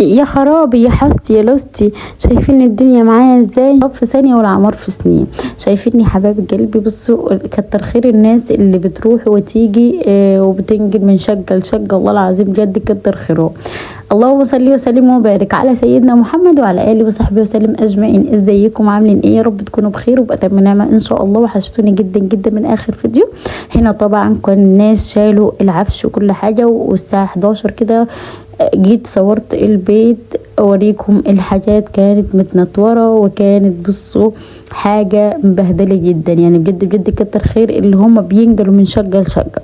يا خرابي يا حستي يا لستي، شايفين الدنيا معايا ازاي؟ في ثانيه والعمار في سنين. شايفيني حبايب قلبي؟ بصوا كتر خير الناس اللي بتروح وتيجي وبتنقل من شقه لشقه، والله العظيم بجد كتر خيرهم. اللهم صل وسلم وبارك على سيدنا محمد وعلى اله وصحبه وسلم اجمعين. ازيكم عاملين ايه؟ يا رب تكونوا بخير وبأتم نعمه ان شاء الله. وحشتوني جدا جدا من اخر فيديو. هنا طبعا كان الناس شالوا العفش وكل حاجه، والساعه 11 كده جيت صورت البيت اوريكم الحاجات. كانت متنطوره وكانت بصوا حاجه مبهدله جدا، يعني بجد بجد كتر خير اللي هم بينقلوا من شقه لشقه.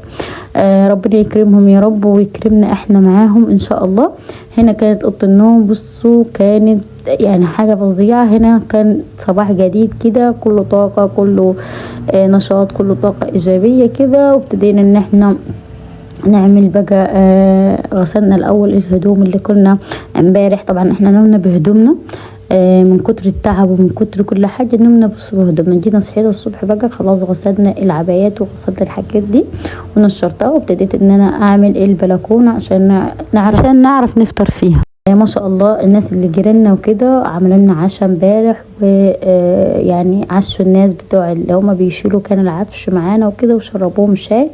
ربنا يكرمهم يا رب ويكرمنا احنا معاهم ان شاء الله. هنا كانت اوضه النوم، بصوا كانت يعني حاجه فظيعه. هنا كان صباح جديد كده، كله طاقه، كله نشاط، كله طاقه ايجابيه كده. وابتدينا ان احنا نعمل بقى غسلنا الاول الهدوم اللي كنا امبارح. طبعا احنا نمنا بهدومنا من كتر التعب ومن كتر كل حاجه، نمنا بهدومنا. جينا صحينا الصبح بقى خلاص غسلنا العبايات وغسلت الحاجات دي ونشرتها، وابتديت ان انا اعمل البلكونه عشان نعرف نفطر فيها. ما شاء الله الناس اللي جيراننا وكده عملوا لنا عشاء امبارح، ويعني عشوا الناس بتوع اللي هما بيشيلوا كان العفش معانا وكده، وشربوهم شاي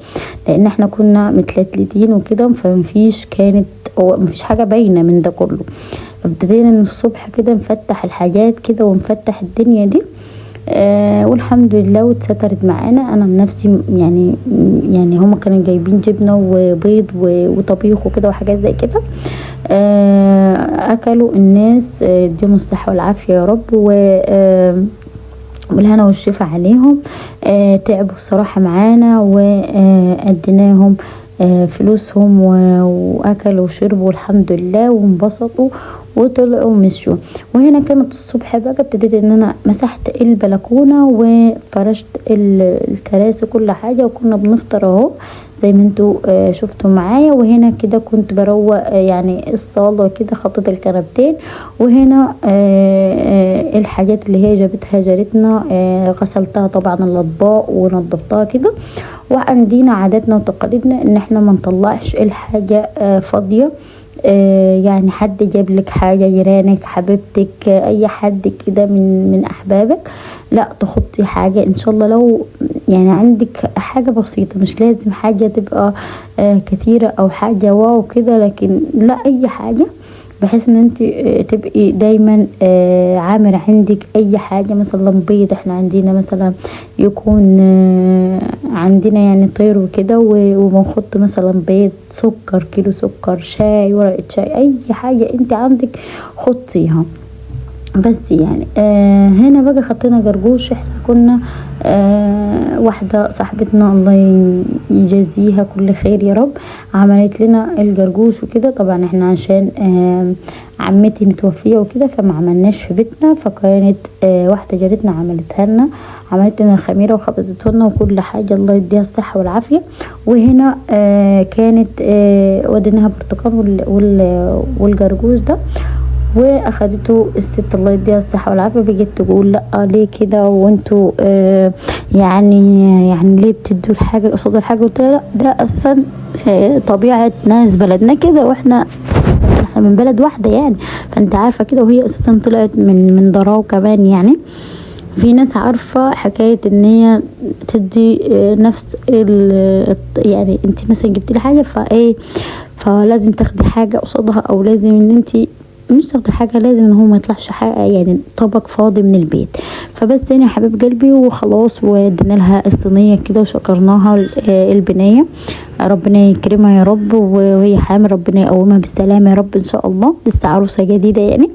لان احنا كنا متلتلتين وكده، فمفيش حاجه باينه من ده كله. ابتدينا من الصبح كده نفتح الحاجات كده ونفتح الدنيا دي والحمد لله واتسترت معانا. انا نفسي يعني هما كانوا جايبين جبنه وبيض وطبيخ وكده وحاجات زي كده. اكلوا الناس، اديهم الصحه والعافيه يا رب والهنا والشفا عليهم. تعبوا الصراحه معانا واديناهم فلوسهم واكلوا وشربوا الحمد لله وانبسطوا وطلعوا ومشوا. وهنا كانت الصبح بقى ابتديت ان انا مسحت البلكونه وفرشت الكراسي كل حاجه، وكنا بنفطر اهو زي ما انتوا شفتوا معايا. وهنا كده كنت بروق يعني الصاله كده، خطيت الكنبتين. وهنا الحاجات اللي هي جابتها جارتنا غسلتها طبعا الاطباق ونضفتها كده. وعندنا عاداتنا وتقاليدنا ان احنا ما نطلعش الحاجه فاضيه. يعني حد جاب لك حاجه، جيرانك، حبيبتك، اي حد كده من احبابك، لا تخطي حاجه ان شاء الله. لو يعني عندك حاجه بسيطه، مش لازم حاجه تبقى كتيره او حاجه واو كده، لكن لا اي حاجه بحيث ان انت تبقي دايما عامر عندك اي حاجه. مثلا بيض، احنا عندنا مثلا يكون عندنا يعني طير وكده، وبنحط مثلا بيض، سكر، كيلو سكر، شاي، ورقه شاي، اي حاجه انت عندك حطيها. بس يعني هنا بقى خطينا جرجوش. احنا كنا واحدة صاحبتنا الله يجازيها كل خير يا رب عملت لنا الجرجوش وكده. طبعا احنا عشان عمتي متوفية وكده فما عملناش في بيتنا، فكانت واحدة جارتنا عملتها لنا، عملت لنا الخميرة وخبزتها لنا وكل حاجة، الله يديها الصحة والعافية. وهنا كانت وديناها برتقال والجرجوش ده، واخدته الست الله يديها الصحه والعافيه. بقت تقول لا ليه كده وانتوا يعني ليه بتدوا الحاجه قصاد الحاجه؟ قلت لها لا ده اساسا طبيعه ناس بلدنا كده، واحنا من بلد واحده يعني، فانت عارفه كده. وهي اساسا طلعت من ضراو كمان، يعني في ناس عارفه حكايه ان هي تدي نفس يعني انت مثلا جبتي لي حاجه فلازم تاخدي حاجه قصادها، او لازم ان انت مش تاخدي حاجه، لازم ان هو ما يطلعش حاجه يعني طبق فاضي من البيت. فبس هنا يا حبيب قلبي وخلاص، ودينا لها الصينيه كده وشكرناها البنيه. ربنا يكرمها يا رب وهي حامل، ربنا يقومها بالسلامه يا رب ان شاء الله، لسه عروسه جديده يعني.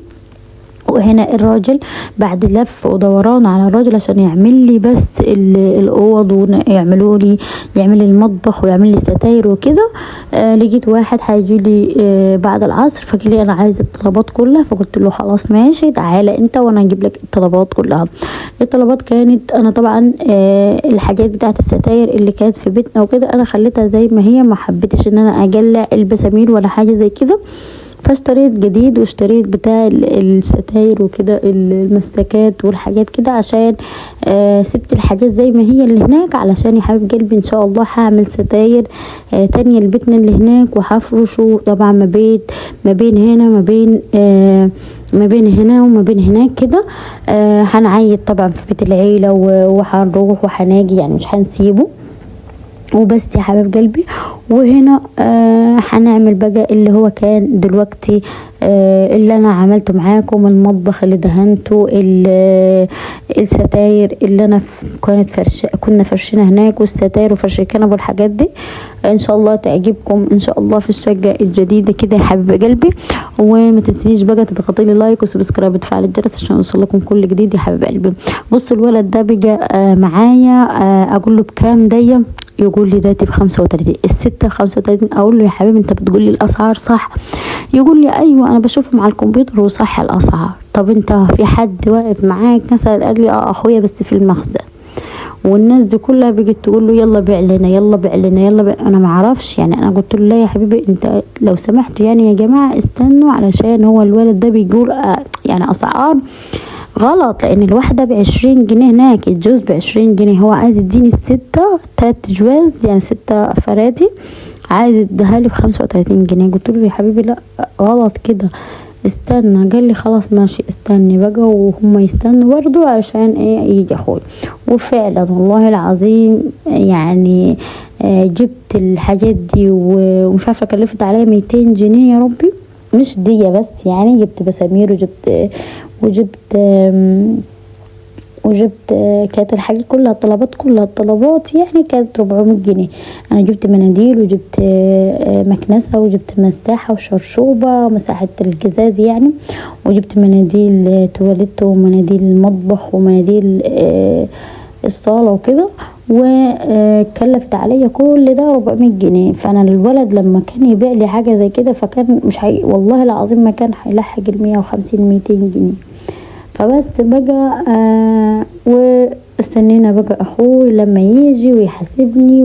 وهنا الراجل بعد لف ودوران على الراجل عشان يعمل لي بس الاوض ويعمل لي المطبخ ويعمل لي الستاير وكده. لقيت واحد هيجي لي بعد العصر، فقال لي انا عايزه الطلبات كلها. فقلت له خلاص ماشي تعالى انت وانا اجيب لك الطلبات كلها. الطلبات كانت انا طبعا الحاجات بتاعت الستاير اللي كانت في بيتنا وكده انا خليتها زي ما هي، ما حبيتش ان انا اجلع البسامير ولا حاجه زي كده. فاشتريت جديد واشتريت بتاع الستاير وكده المسكات والحاجات كده، عشان سبت الحاجات زي ما هي اللي هناك، علشان يا حبيب قلبي ان شاء الله هعمل ستاير تانية لبيتنا اللي هناك، وهفرشه طبعا ما بين هنا ما بين هنا وما بين هناك كده. هنعيد طبعا في بيت العيلة وهنروح وهناجي، يعني مش هنسيبه وبس يا حبيب قلبي. وهنا هنعمل بقى اللي هو كان دلوقتي اللي انا عملته معاكم، المطبخ اللي دهنته، الستاير اللي انا كنا فرشنا هناك، والستاير وفرش الكنب والحاجات دي. ان شاء الله تعجبكم ان شاء الله في الشقه الجديده كده يا حبيب قلبي. وما تنسيش بقى تضغطي لي لايك وسبسكرايب وتفعلي الجرس عشان يوصلكم كل جديد يا حبيب قلبي. بص الولد ده بقى معايا، اقول له بكام دي؟ يقول لي داتي ب35، الستة ب35. اقول له يا حبيبي انت بتقول لي الاسعار صح؟ يقول لي ايوه انا بشوفهم على الكمبيوتر وصح الاسعار. طب انت في حد واقف معاك مثلا؟ قال لي اخويا بس في المخزن. والناس دي كلها بقت تقول له يلا بيع لنا يلا بيع لنا يلا بيع. انا ما اعرفش يعني، انا قلت له لا يا حبيبي انت لو سمحتوا يعني يا جماعه استنوا، علشان هو الولد ده بيقول يعني اسعار غلط، لان الواحده ب20 جنيه هناك، الجوز ب20 جنيه. هو عايز يديني الستة 3 جواز يعني 6 فرادي، عايز يديها لي ب35 جنيه. قلت له يا حبيبي لا غلط كده، استنى. قال لي خلاص ماشي استني بقى، وهم يستنوا برضو علشان يجي اخوي. وفعلا والله العظيم يعني جبت الحاجات دي، ومش عارفه كلفت عليا 200 جنيه يا ربي. مش دي بس يعني، جبت بسامير وجبت كانت الحاجات كلها الطلبات يعني كانت 400 جنيه. انا جبت مناديل وجبت مكنسة وجبت مساحة وشرشوبة مساحة الجزاز يعني، وجبت مناديل تواليت ومناديل المطبخ ومناديل الصالة وكده. وكلفت عليا كل ده 400 جنيه. فانا الولد لما كان يبيع لي حاجة زي كده فكان مش والله العظيم ما كان هيلحق 150-200 جنيه. فبس بقى واستنينا بقى اخوي لما يجي ويحاسبني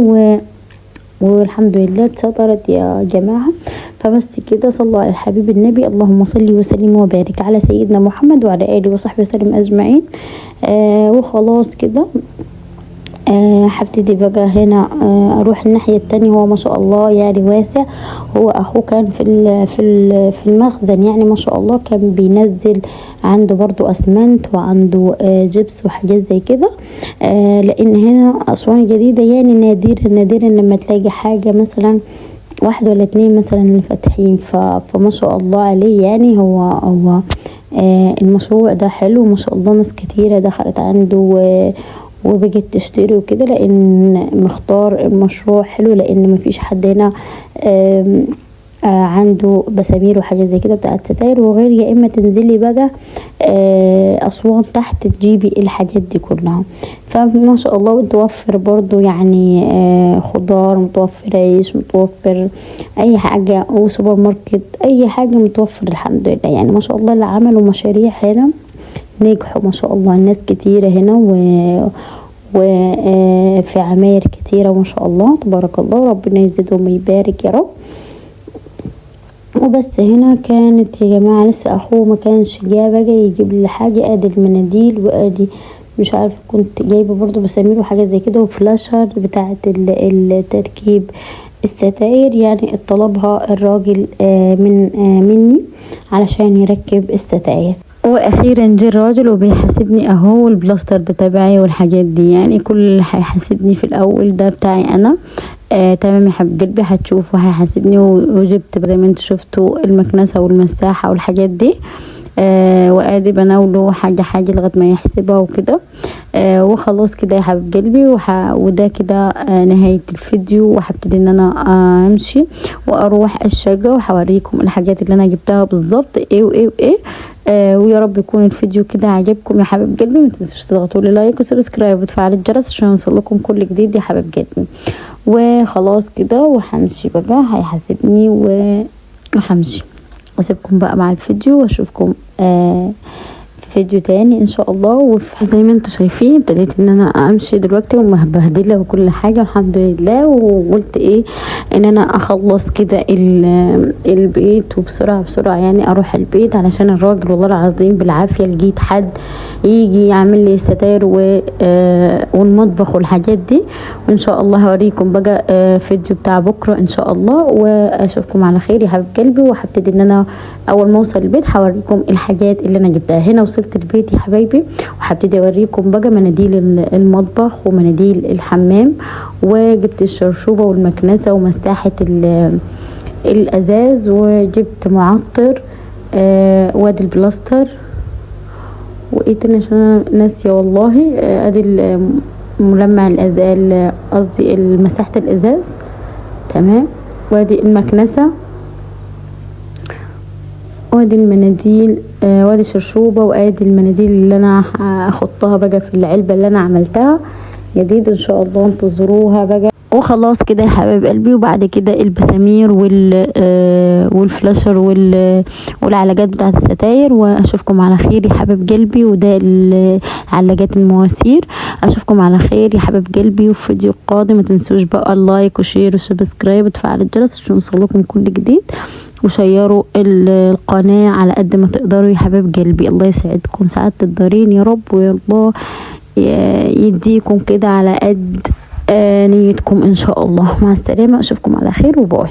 والحمد لله اتسطرت يا جماعة. فبس كده، صلوا على الحبيب النبي، اللهم صل وسلم وبارك على سيدنا محمد وعلى آله وصحبه وسلم أجمعين. وخلاص كده هبتدي بقى هنا اروح الناحية التانية. هو ما شاء الله يعني واسع. هو اخوه كان في المخزن يعني ما شاء الله، كان بينزل عنده برضو اسمنت وعنده جبس وحاجات زي كده. لان هنا اسوان الجديدة يعني نادرا لما تلاقي حاجة مثلا 1 ولا 2 مثلا اللي فاتحين. فما شاء الله عليه يعني. هو المشروع ده حلو ما شاء الله، ناس كتيرة دخلت عنده وبقت تشتري وكده، لان مختار المشروع حلو، لان مفيش حد هنا عنده بسامير وحاجات زي كده بتاعت ستاير وغير. يا اما تنزلي بقى اسوان تحت تجيبي الحاجات دي كلها. فما شاء الله متوفر برضو يعني خضار، متوفر عيش، متوفر اي حاجة، وسوبر ماركت اي حاجة متوفر الحمد لله يعني. ما شاء الله اللي عملوا مشاريع هنا نجحوا ما شاء الله. الناس كتيرة هنا وفي عماير كتيرة ما شاء الله تبارك الله، ربنا يزيدهم ويبارك يا رب. وبس هنا كانت يا جماعة لسه اخوه ما كانش جاي بقى يجيب لي حاجة. ادي المناديل وادي مش عارفة كنت جايبة برضو بسامير وحاجات زي كده، وفلاشر بتاعة التركيب الستاير يعني طلبها الراجل مني علشان يركب الستاير. واخيرا جه الراجل وبيحاسبني اهو، البلاستر ده تبعي والحاجات دي يعني كل اللي هيحاسبني في الاول ده بتاعي انا. تمام يا حبيب قلبي، هتشوفوا هيحاسبني. وجبت زي ما انتوا شفتوا المكنسة والمساحة والحاجات دي. وادي بناوله حاجة لغاية ما يحسبها وكده. وخلاص كده يا حبيب قلبي. وده كده نهاية الفيديو. وهبتدي ان انا امشي واروح الشقة وهوريكم الحاجات اللي انا جبتها بالظبط ايه وايه وايه. ويا رب يكون الفيديو كده عجبكم يا حبيب قلبي. ما تنسوش تضغطوا لي لايك وسبسكرايب وتفعلوا الجرس عشان يوصلكم كل جديد يا حبيب قلبي. وخلاص كده وهمشي بقى، هيحاسبني وهمشي. اسيبكم بقى مع الفيديو واشوفكم في فيديو تاني ان شاء الله. زي ما انتوا شايفين ابتديت ان انا امشي دلوقتي ومبهدله وكل حاجه الحمد لله، وقلت ايه ان انا اخلص كده البيت وبسرعه يعني اروح البيت، علشان الراجل والله العظيم بالعافيه لقيت حد يجي يعمل لي الستاير والمطبخ والحاجات دي. وان شاء الله هوريكم بقى فيديو بتاع بكره ان شاء الله، واشوفكم على خير يا حبيب قلبي. وهبتدي ان انا اول ما اوصل البيت هوريكم الحاجات اللي انا جبتها. هنا وصلت البيت يا حبايبي، وهبتدي اوريكم بقى مناديل المطبخ ومناديل الحمام، وجبت الشرشوبه والمكنسه ومساحه الازاز، وجبت معطر وادي البلاستر، وايه تاني عشان انا ناسيه والله. ادي ملمع الازاز، قصدي مساحه الازاز تمام، وادي المكنسه، وادي المناديل، وادي الشرشوبه، وادي المناديل اللي انا هحطها بقى في العلبه اللي انا عملتها جديد ان شاء الله، انتظروها بقى. وخلاص كده يا حبايب قلبي، وبعد كده البسامير والفلاشر والعلاجات بتاعت الستاير. واشوفكم على خير يا حبايب قلبي، وده علاجات المواسير. اشوفكم على خير يا حبايب قلبي، وفي فيديو قادم. ما تنسوش بقى اللايك وشير وسبسكرايب وتفعيل الجرس عشان يوصلكم كل جديد، وشيروا القناة على قد ما تقدروا يا حبايب قلبي. الله يسعدكم سعادة الدارين يا رب، ويا الله يديكم كده على قد نيتكم ان شاء الله. مع السلامة، اشوفكم على خير وباي.